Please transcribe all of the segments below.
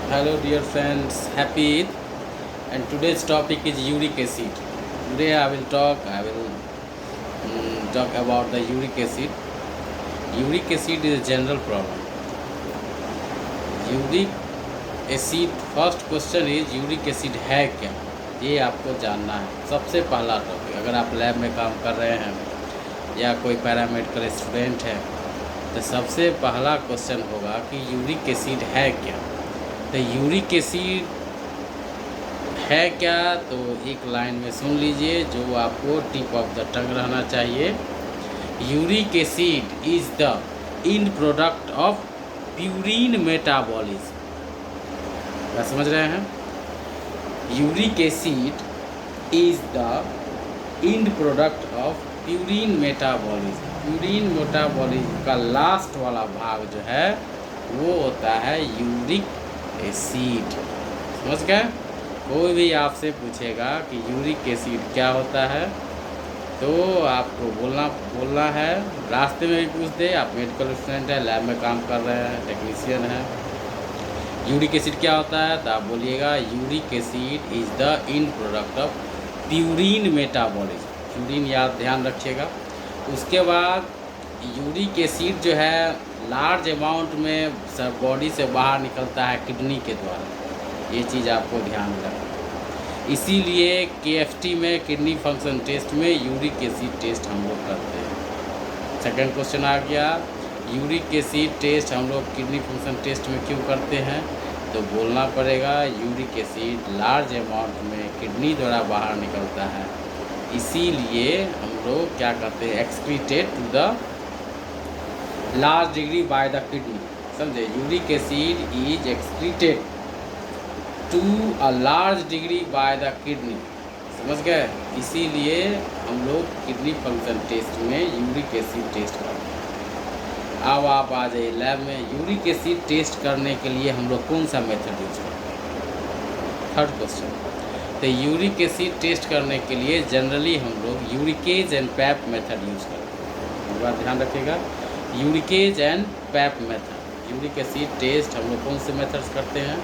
Hello dear friends, happy Eid, and today's topic is uric acid. Today I will talk about the uric acid. Uric acid is a general problem. Uric acid, first question is uric acid है क्या, ये आपको जानना है। सबसे पहला topic, अगर आप लैब में काम कर रहे हैं या कोई पैरामेडिकल स्टूडेंट है तो सबसे पहला क्वेश्चन होगा कि यूरिक एसिड है क्या। तो यूरिक एसिड है क्या, तो एक लाइन में सुन लीजिए जो आपको टिप ऑफ द टंग रहना चाहिए। Uric acid is the end product of purine metabolism. क्या समझ रहे हैं? Uric acid is the end product of purine metabolism. Purine metabolism का लास्ट वाला भाग जो है वो होता है यूरिक एसिड। समझ गए? कोई भी आपसे पूछेगा कि यूरिक एसिड क्या होता है तो आपको बोलना है। रास्ते में भी पूछ दे, आप मेडिकल स्टूडेंट है, लैब में काम कर रहे हैं, टेक्नीशियन है, यूरिक एसिड क्या होता है, तो आप बोलिएगा uric acid is the end product of purine metabolism. Purine याद ध्यान रखिएगा। उसके बाद यूरिक एसिड जो है लार्ज अमाउंट में बॉडी से बाहर निकलता है किडनी के द्वारा। ये चीज़ आपको ध्यान में रखना। इसीलिए KFT में किडनी फंक्शन टेस्ट में यूरिक एसिड टेस्ट हम लोग करते हैं। सेकंड क्वेश्चन आ गया, यूरिक एसिड टेस्ट हम लोग किडनी फंक्शन टेस्ट में क्यों करते हैं, तो बोलना पड़ेगा यूरिक एसिड लार्ज अमाउंट में किडनी द्वारा बाहर निकलता है, इसीलिए हम लोग क्या करते हैं, excreted to the large degree by the kidney. समझे? Uric acid is excreted to a large degree by the kidney. समझ गए? इसीलिए हम लोग किडनी फंक्शन टेस्ट में यूरिक एसिड टेस्ट करते हैं। अब आप आ जाइए लैब में, यूरिक एसिड टेस्ट करने के लिए हम लोग कौन सा मेथड यूज करते हैं? Third question. तो यूरिक एसिड टेस्ट करने के लिए जनरली हम लोग uricase and PAP method use करते हैं। एक बात ध्यान रखिएगा, uricase and PAP method. Uric acid test हम लोग कौन से मेथड्स करते हैं,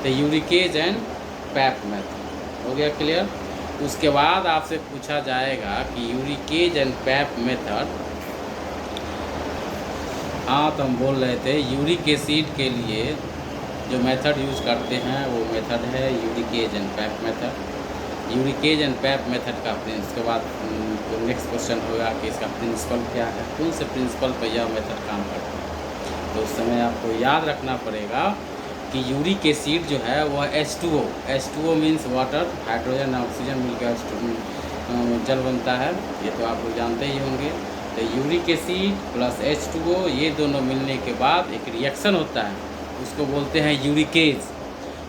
तो यूरिकेज एंड पैप मेथड। हो गया क्लियर? उसके बाद आपसे पूछा जाएगा कि यूरिकेज एंड पैप मेथड, हाँ तो हम बोल रहे थे यूरिक एसिड के लिए जो मेथड यूज़ करते हैं वो मेथड है uricase and PAP method. Uricase and PAP method का उसके बाद नेक्स्ट क्वेश्चन होगा कि इसका प्रिंसिपल क्या है, कौन से प्रिंसिपल पर यह मेथड काम करता है। तो उस समय आपको याद रखना पड़ेगा कि यूरिक एसिड जो है वह H2O means water, hydrogen oxygen मिलकर जल बनता है, ये तो आप लोग जानते ही होंगे। तो यूरिक एसिड प्लस H2O ये दोनों मिलने के बाद एक रिएक्शन होता है, उसको बोलते हैं यूरिकेज,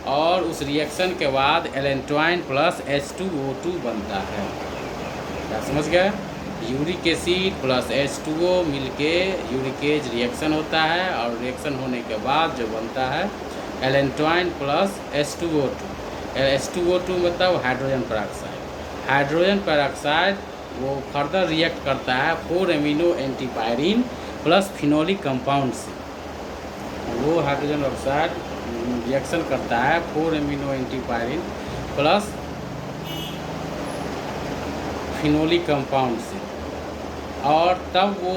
और उस रिएक्शन के बाद एलेंटोइन प्लस H2O2 बनता है। क्या समझ गए? यूरिक एसिड प्लस H2O मिलके यूरिकेज रिएक्शन होता है, और रिएक्शन होने के बाद जो बनता है एलेंटोइन प्लस H2O2। H2O2 मतलब हाइड्रोजन पेरोक्साइड। हाइड्रोजन पेरोक्साइड वो फर्दर रिएक्ट करता है 4 amino antipyrine plus phenolic compound से। वो हाइड्रोजन ऑक्साइड रिएक्शन करता है 4 amino antipyrine plus phenolic compound से, और तब वो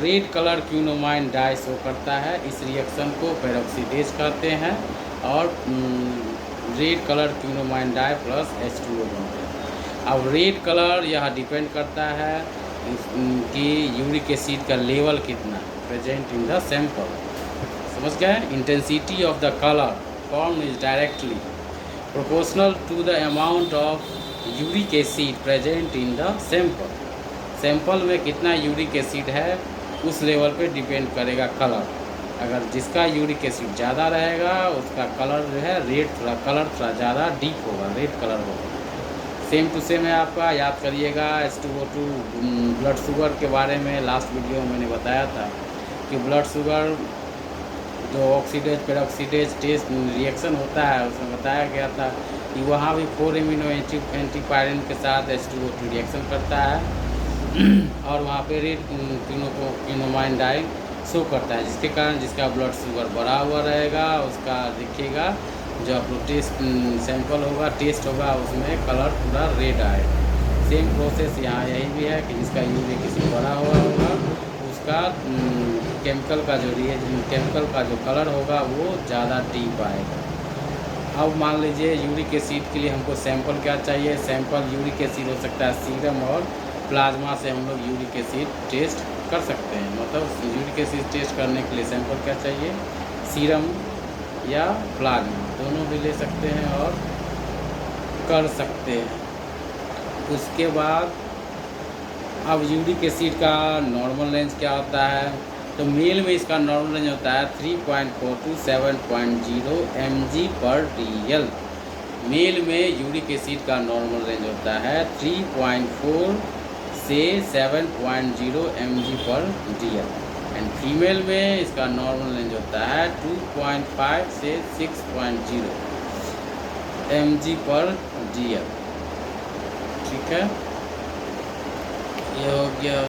red colour quinoneimine dye show करता है। इस रिएक्शन को पेरोक्सीडेज कहते हैं, और red colour quinoneimine dye plus H2O बनते हैं। अब रेड कलर यह डिपेंड करता है कि यूरिक एसिड का लेवल कितना प्रेजेंट इन द सैंपल। समझ गए? Intensity of the colour form is directly proportional to the amount of uric acid present in the sample. Sample में कितना यूरिक एसिड है उस लेवल पे डिपेंड करेगा कलर। अगर जिसका यूरिक एसिड ज़्यादा रहेगा उसका कलर जो है रेड, कलर थोड़ा ज़्यादा डीप होगा, रेड कलर होगा। सेम टू सेम है आपका, याद करिएगा। H2O2 ब्लड शुगर के बारे में लास्ट वीडियो में मैंने बताया था कि ब्लड शुगर जो ऑक्सीडेज पेरोक्सीडेज टेस्ट रिएक्शन होता है उसमें बताया गया था कि वहाँ भी 4 एमिनो एंटीपायरिन के साथ H2O2 रिएक्शन करता है, और वहाँ पे रेड क्यूनोमाइन डाई शो करता है, जिसके कारण जिसका ब्लड शुगर बढ़ा हुआ रहेगा उसका देखिएगा जो आप लोग टेस्ट सैंपल होगा, टेस्ट होगा, उसमें कलर पूरा रेड आएगा। सेम प्रोसेस यहाँ यही भी है कि जिसका यूरिक एसिड बढ़ा हुआ होगा उसका केमिकल का जो केमिकल का जो कलर होगा वो ज़्यादा डीप आएगा। अब मान लीजिए यूरिक एसिड के लिए हमको सैंपल क्या चाहिए, सैंपल यूरिक एसिड हो सकता है सीरम और प्लाज्मा से हम लोग यूरिक एसिड टेस्ट कर सकते हैं। मतलब यूरिक एसिड टेस्ट करने के लिए सैंपल क्या चाहिए, सीरम या प्लाज्मा, दोनों भी ले सकते हैं और कर सकते हैं। उसके बाद अब यूरिक एसिड का नॉर्मल रेंज क्या होता है, तो मेल में इसका नॉर्मल रेंज होता है 3.4 to 7.0 mg/dl। मेल में यूरिक एसिड का नॉर्मल रेंज होता है 3.4 से 7.0 mg/dl एंड फीमेल में इसका नॉर्मल रेंज होता है 2.5 से 6.0 mg/dl। ठीक है, ये हो गया।